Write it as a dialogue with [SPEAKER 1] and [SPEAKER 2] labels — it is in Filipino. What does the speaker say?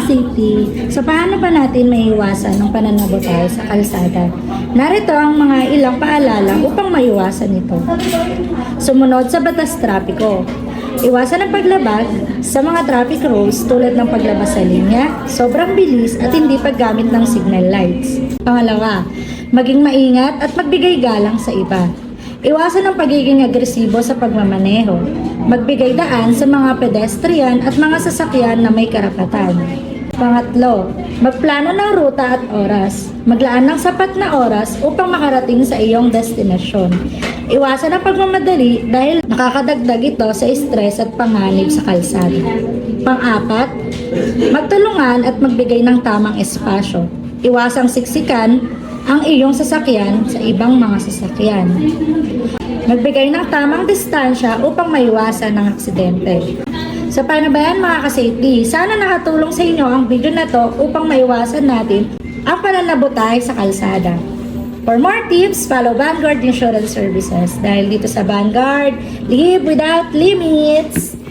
[SPEAKER 1] ka-safety, so paano pa natin maiiwasan ng pananabotay sa kalsada? Narito ang mga ilang paalala upang maiwasan ito. Sumunod sa batas trapiko. Iwasan ang paglabag sa mga traffic rules tulad ng paglabas sa linya, sobrang bilis at hindi paggamit ng signal lights. Pangalawa, maging maingat at magbigay galang sa iba. Iwasan ang pagiging agresibo sa pagmamaneho. Magbigay daan sa mga pedestrian at mga sasakyan na may karapatan. Pangatlo, magplano ng ruta at oras. Maglaan ng sapat na oras upang makarating sa iyong destinasyon. Iwasan ang pagmamadali dahil nakakadagdag ito sa stress at panganib sa kalsada. Pang-apat, magtulungan at magbigay ng tamang espasyo. Iwasang siksikan ang iyong sasakyan sa ibang mga sasakyan. Magbigay ng tamang distansya upang maiwasan ng aksidente. So paano ba yan mga ka-safety? Sana nakatulong sa inyo ang video na to upang maiwasan natin ang pananabotay sa kalsada. For more tips, follow Vanguard Insurance Services. Dahil dito sa Vanguard, live without limits!